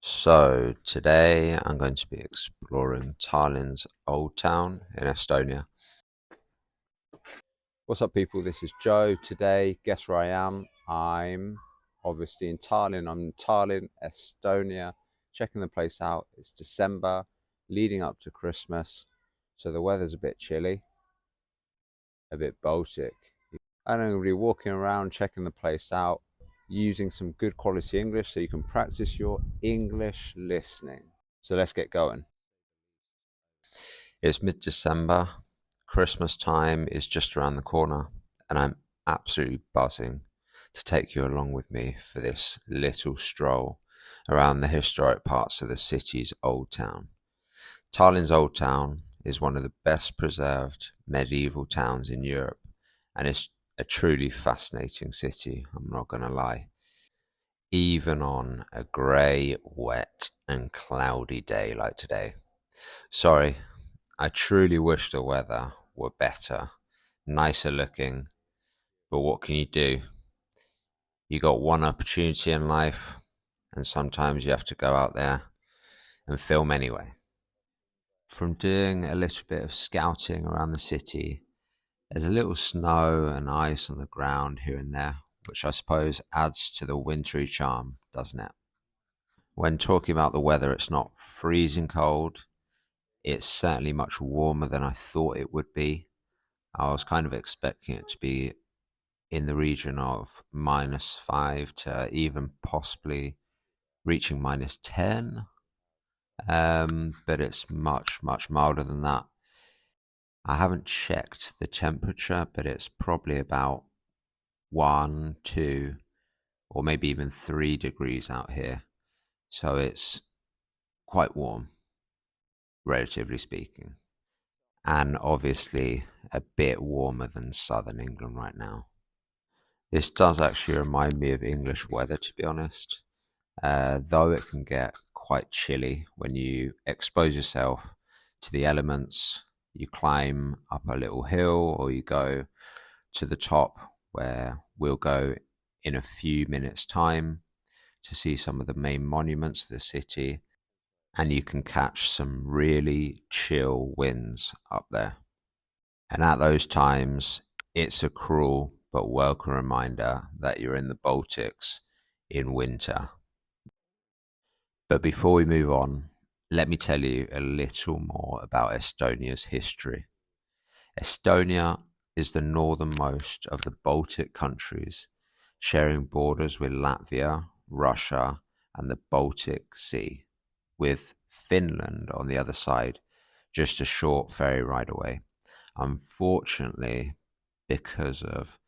So today I'm going to be exploring Tallinn's Old Town in Estonia. What's up, people? This is Joe. Today, guess where I am? I'm obviously in Tallinn. I'm in Tallinn, Estonia, checking the place out. It's December, leading up to Christmas, so the weather's a bit chilly, a bit Baltic. And I'm going to be walking around, checking the place out, using some good quality English so you can practice your English listening. So let's get going. It's mid-December, Christmas time is just around the corner, and I'm absolutely buzzing to take you along with me for this little stroll around the historic parts of the city's old town. Tallinn's Old Town is one of the best preserved medieval towns in Europe, and it's a truly fascinating city, I'm not going to lie. Even on a grey, wet, and cloudy day like today. Sorry, I truly wish the weather were better, nicer looking, but what can you do? You got one opportunity in life, and sometimes you have to go out there and film anyway. From doing a little bit of scouting around the city, there's a little snow and ice on the ground here and there, which I suppose adds to the wintry charm, doesn't it? When talking about the weather, it's not freezing cold. It's certainly much warmer than I thought it would be. I was kind of expecting it to be in the region of -5 to even possibly reaching -10. But it's much, much milder than that. I haven't checked the temperature, but it's probably about 1, 2, or maybe even 3 degrees out here. So it's quite warm, relatively speaking. And obviously a bit warmer than southern England right now. This does actually remind me of English weather, to be honest, though it can get quite chilly when you expose yourself to the elements. You climb up a little hill or you go to the top, where we'll go in a few minutes' time to see some of the main monuments of the city, and you can catch some really chill winds up there. And at those times, it's a cruel but welcome reminder that you're in the Baltics in winter. But before we move on, let me tell you a little more about Estonia's history. Estonia is the northernmost of the Baltic countries, sharing borders with Latvia, Russia, and the Baltic Sea, with Finland on the other side, just a short ferry ride away. Unfortunately, because of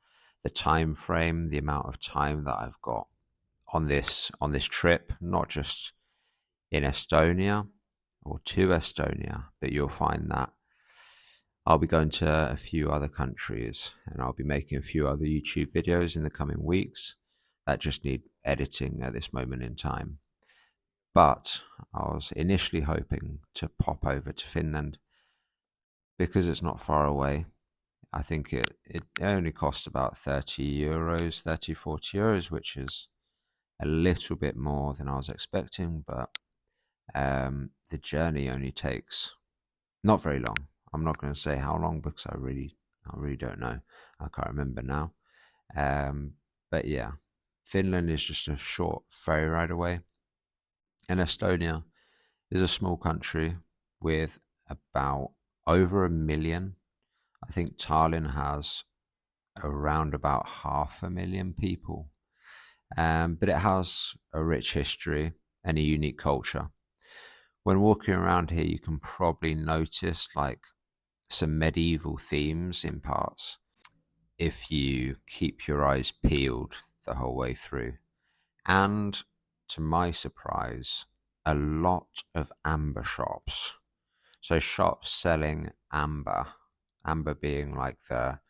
the time frame, the amount of time that I've got on this trip, not just in Estonia or to Estonia, but you'll find that I'll be going to a few other countries and I'll be making a few other YouTube videos in the coming weeks that just need editing at this moment in time. But I was initially hoping to pop over to Finland because it's not far away. I think it only costs about €30, 30, €40, which is a little bit more than I was expecting, but the journey only takes not very long. I'm not going to say how long because I really don't know. I can't remember now. But yeah, Finland is just a short ferry ride away. And Estonia is a small country with about over 1 million. I think Tallinn has around about 500,000 people. But it has a rich history and a unique culture. When walking around here, you can probably notice like some medieval themes in parts if you keep your eyes peeled the whole way through. And to my surprise, a lot of amber shops. So shops selling amber being like the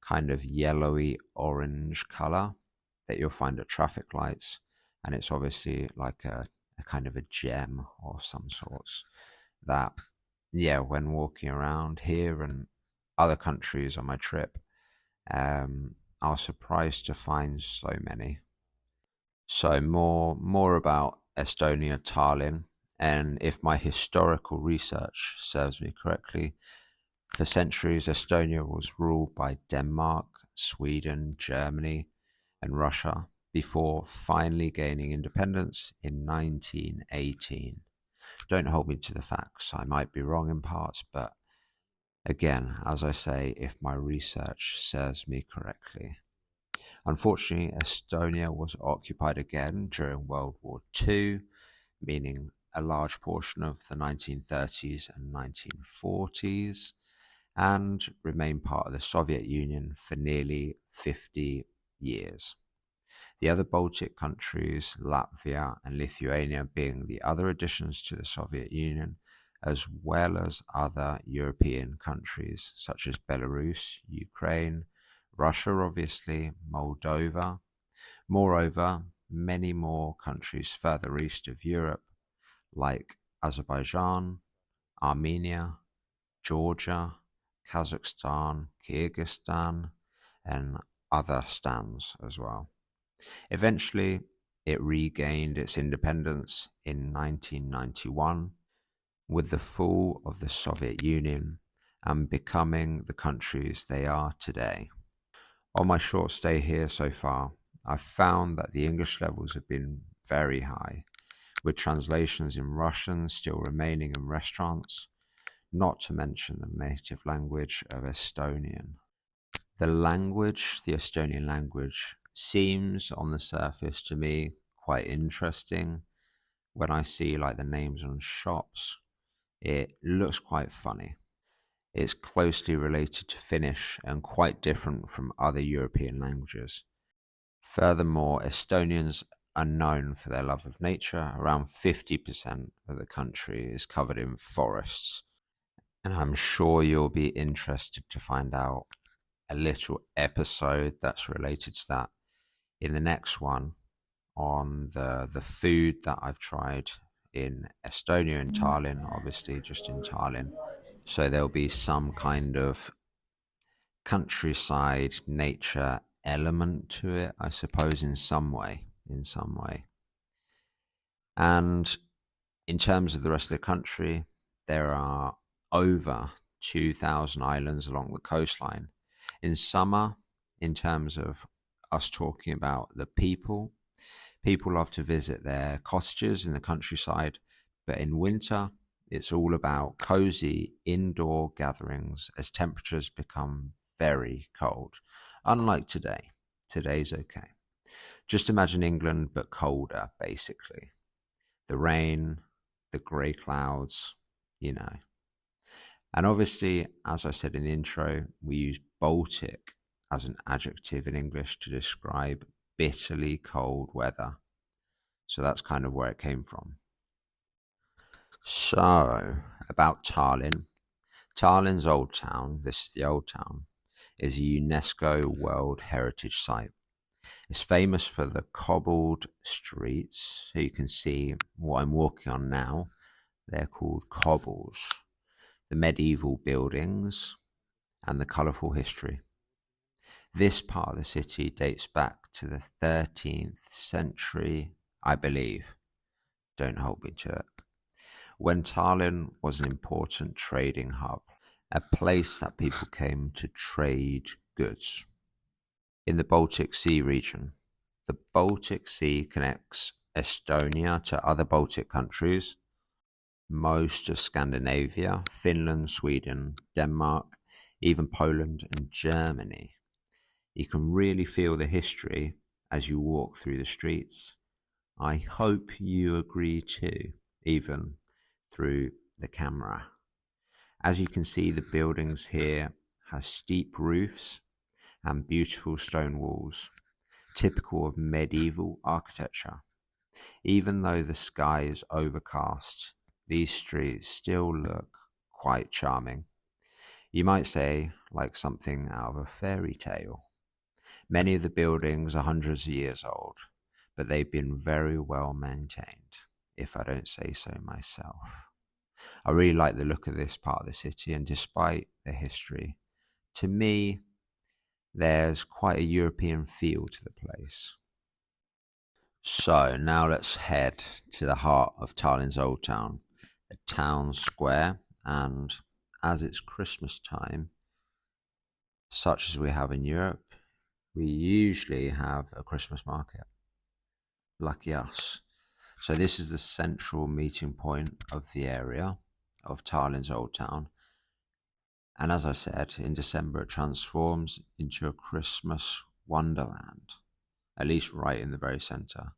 kind of yellowy orange color that you'll find at traffic lights. And it's obviously like a kind of a gem of some sorts that, yeah, when walking around here and other countries on my trip, I was surprised to find so many. So more about Estonia, Tallinn, and if my historical research serves me correctly, for centuries Estonia was ruled by Denmark, Sweden, Germany, and Russia before finally gaining independence in 1918. Don't hold me to the facts, I might be wrong in parts, but again, as I say, if my research serves me correctly. Unfortunately, Estonia was occupied again during World War II, meaning a large portion of the 1930s and 1940s, and remained part of the Soviet Union for nearly 50 years. The other Baltic countries, Latvia and Lithuania, being the other additions to the Soviet Union, as well as other European countries such as Belarus, Ukraine, Russia, obviously, Moldova. Moreover, many more countries further east of Europe, like Azerbaijan, Armenia, Georgia, Kazakhstan, Kyrgyzstan, and other stans as well. Eventually, it regained its independence in 1991 with the fall of the Soviet Union and becoming the countries they are today. On my short stay here so far, I've found that the English levels have been very high, with translations in Russian still remaining in restaurants, not to mention the native language of Estonian. The Estonian language, seems on the surface to me quite interesting. When I see like the names on shops, it looks quite funny. It's closely related to Finnish and quite different from other European languages. Furthermore, Estonians are known for their love of nature. Around 50% of the country is covered in forests. And I'm sure you'll be interested to find out a little episode that's related to that in the next one on the food that I've tried in Estonia and Tallinn, obviously just in Tallinn. So there'll be some kind of countryside nature element to it, I suppose, in some way. And in terms of the rest of the country, there are over 2,000 islands along the coastline. In summer, in terms of us talking about the people love to visit their cottages in the countryside, but in winter, it's all about cozy indoor gatherings as temperatures become very cold. Unlike today. Today's okay. Just imagine England, but colder, basically. The rain, the grey clouds, you know. And obviously, as I said in the intro, we use Baltic as an adjective in English to describe bitterly cold weather. So that's kind of where it came from. So, about Tallinn. Tallinn's Old Town, this is the Old Town, is a UNESCO World Heritage Site. It's famous for the cobbled streets. So you can see what I'm walking on now. They're called cobbles. The medieval buildings and the colourful history. This part of the city dates back to the 13th century, I believe. Don't hold me to it. When Tallinn was an important trading hub, a place that people came to trade goods. In the Baltic Sea region, the Baltic Sea connects Estonia to other Baltic countries, most of Scandinavia, Finland, Sweden, Denmark, even Poland and Germany. You can really feel the history as you walk through the streets. I hope you agree too, even through the camera. As you can see, the buildings here have steep roofs and beautiful stone walls, typical of medieval architecture. Even though the sky is overcast, these streets still look quite charming. You might say, like something out of a fairy tale. Many of the buildings are hundreds of years old, but they've been very well maintained, if I don't say so myself. I really like the look of this part of the city, and despite the history, to me, there's quite a European feel to the place. So now let's head to the heart of Tallinn's Old Town, the town square, and as it's Christmas time, such as we have in Europe, we usually have a Christmas market. Lucky us. So this is the central meeting point of the area of Tallinn's Old Town. And as I said, in December it transforms into a Christmas wonderland, at least right in the very centre.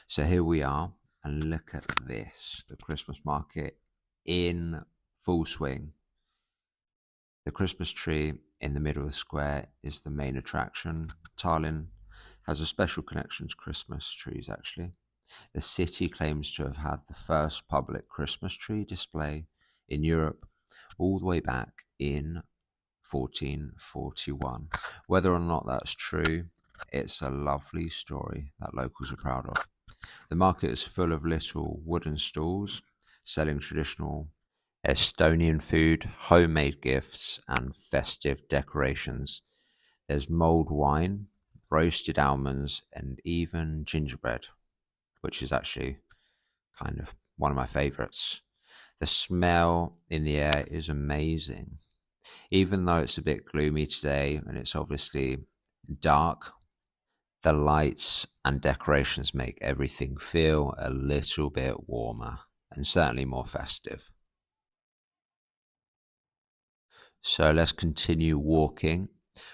So here we are, and look at this, the Christmas market in full swing. The Christmas tree in the middle of the square is the main attraction. Tallinn has a special connection to Christmas trees, actually. The city claims to have had the first public Christmas tree display in Europe all the way back in 1441. Whether or not that's true, it's a lovely story that locals are proud of. The market is full of little wooden stalls selling traditional Estonian food, homemade gifts, and festive decorations. There's mulled wine, roasted almonds, and even gingerbread, which is actually kind of one of my favorites. The smell in the air is amazing. Even though it's a bit gloomy today and it's obviously dark, the lights and decorations make everything feel a little bit warmer and certainly more festive. So let's continue walking.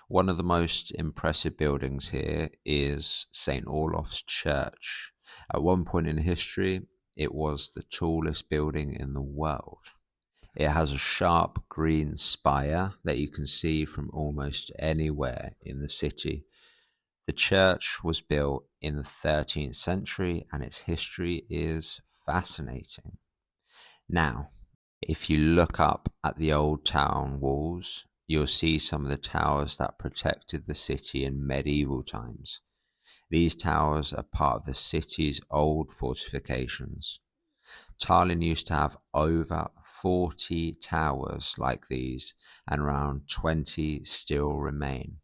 One of the most impressive buildings here is St. Olaf's Church. At one point in history, it was the tallest building in the world. It has a sharp green spire that you can see from almost anywhere in the city. The church was built in the 13th century and its history is fascinating. Now, if you look up at the old town walls, you'll see some of the towers that protected the city in medieval times. These towers are part of the city's old fortifications. Tallinn used to have over 40 towers like these, and around 20 still remain.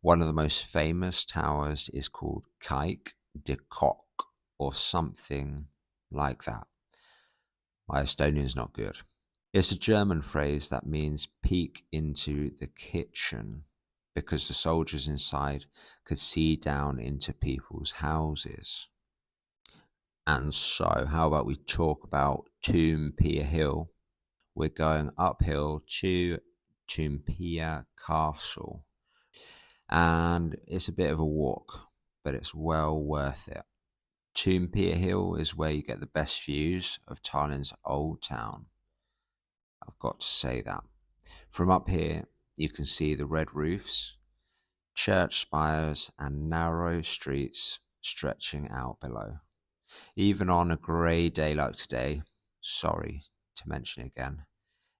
One of the most famous towers is called Kijk de Kok, or something like that. My Estonian's not good. It's a German phrase that means peek into the kitchen, because the soldiers inside could see down into people's houses. And so, how about we talk about Toompea Hill? We're going uphill to Toompea Castle. And it's a bit of a walk, but it's well worth it. Toompea Hill is where you get the best views of Tallinn's old town. I've got to say that. From up here, you can see the red roofs, church spires, and narrow streets stretching out below. Even on a grey day like today, sorry to mention it again,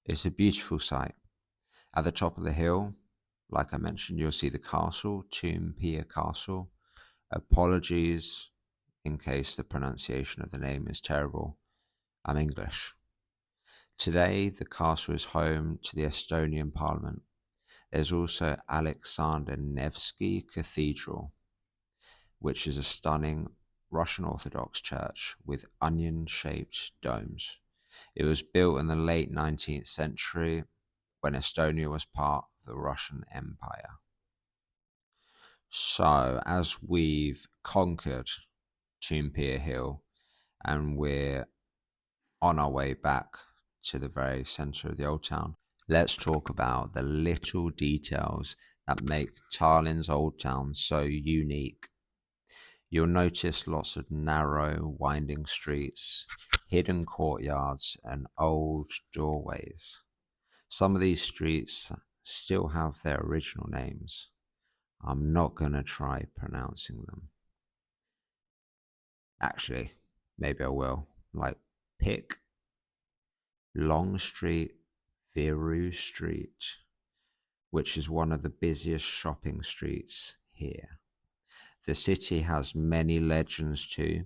it's a beautiful sight. At the top of the hill, like I mentioned, you'll see the castle, Toompea Castle. Apologies in case the pronunciation of the name is terrible. I'm English. Today, the castle is home to the Estonian Parliament. There's also Alexander Nevsky Cathedral, which is a stunning Russian Orthodox church with onion-shaped domes. It was built in the late 19th century when Estonia was part of the Russian Empire. So, as we've conquered Toompea Hill and we're on our way back to the very centre of the old town, let's talk about the little details that make Tallinn's old town so unique. You'll notice lots of narrow, winding streets, hidden courtyards, and old doorways. Some of these streets still have their original names. I'm not going to try pronouncing them. Actually, maybe I will. Like Pick, Long Street, Viru Street, which is one of the busiest shopping streets here. The city has many legends too.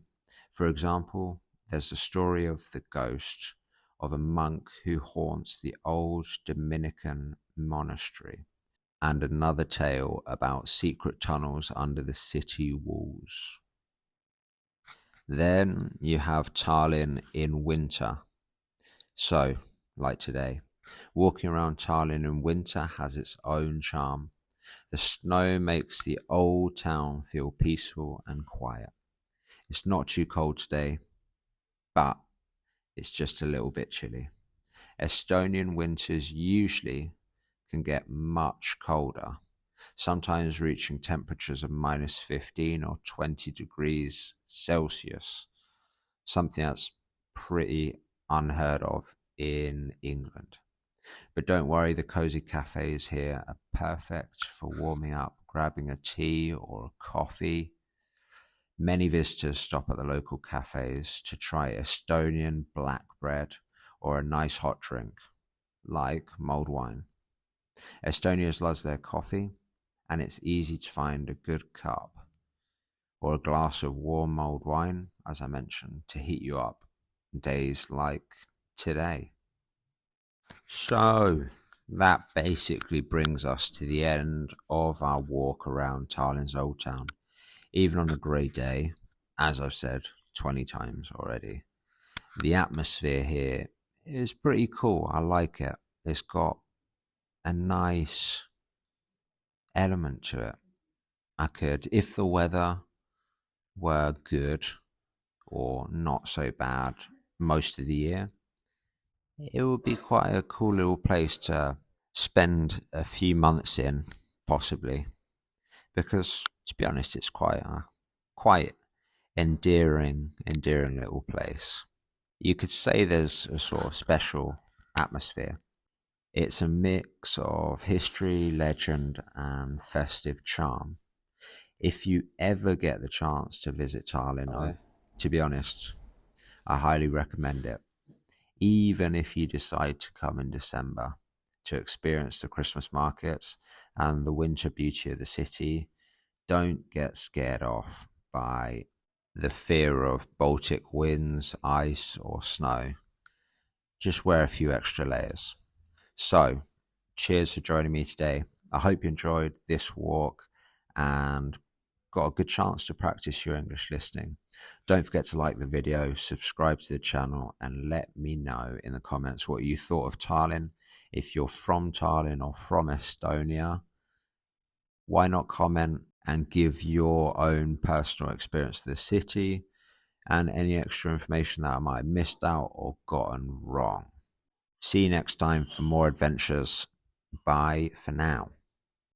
For example, there's the story of the ghost of a monk who haunts the old Dominican monastery, and another tale about secret tunnels under the city walls. Then you have Tallinn in winter. So, like today, walking around Tallinn in winter has its own charm. The snow makes the old town feel peaceful and quiet. It's not too cold today, but it's just a little bit chilly. Estonian winters usually can get much colder, sometimes reaching temperatures of minus 15 or 20 degrees Celsius, something that's pretty unheard of in England. But don't worry, the cozy cafes here are perfect for warming up, grabbing a tea or a coffee. Many visitors stop at the local cafes to try Estonian black bread or a nice hot drink, like mulled wine. Estonians love their coffee, and it's easy to find a good cup or a glass of warm mulled wine, as I mentioned, to heat you up days like today. So that basically brings us to the end of our walk around Tallinn's Old Town. Even on a grey day, as I've said 20 times already, the atmosphere here is pretty cool. I like it. It's got a nice element to it. I could, if the weather were good or not so bad most of the year, it would be quite a cool little place to spend a few months in, possibly. Because, to be honest, it's quite endearing little place. You could say there's a sort of special atmosphere. It's a mix of history, legend, and festive charm. If you ever get the chance to visit Tallinn, to be honest, I highly recommend it. Even if you decide to come in December to experience the Christmas markets and the winter beauty of the city, don't get scared off by the fear of Baltic winds, ice, or snow. Just wear a few extra layers. So, cheers for joining me today. I hope you enjoyed this walk and got a good chance to practice your English listening. Don't forget to like the video, subscribe to the channel, and let me know in the comments what you thought of Tallinn. If you're from Tallinn or from Estonia, why not comment and give your own personal experience to the city and any extra information that I might have missed out or gotten wrong. See you next time for more adventures. Bye for now.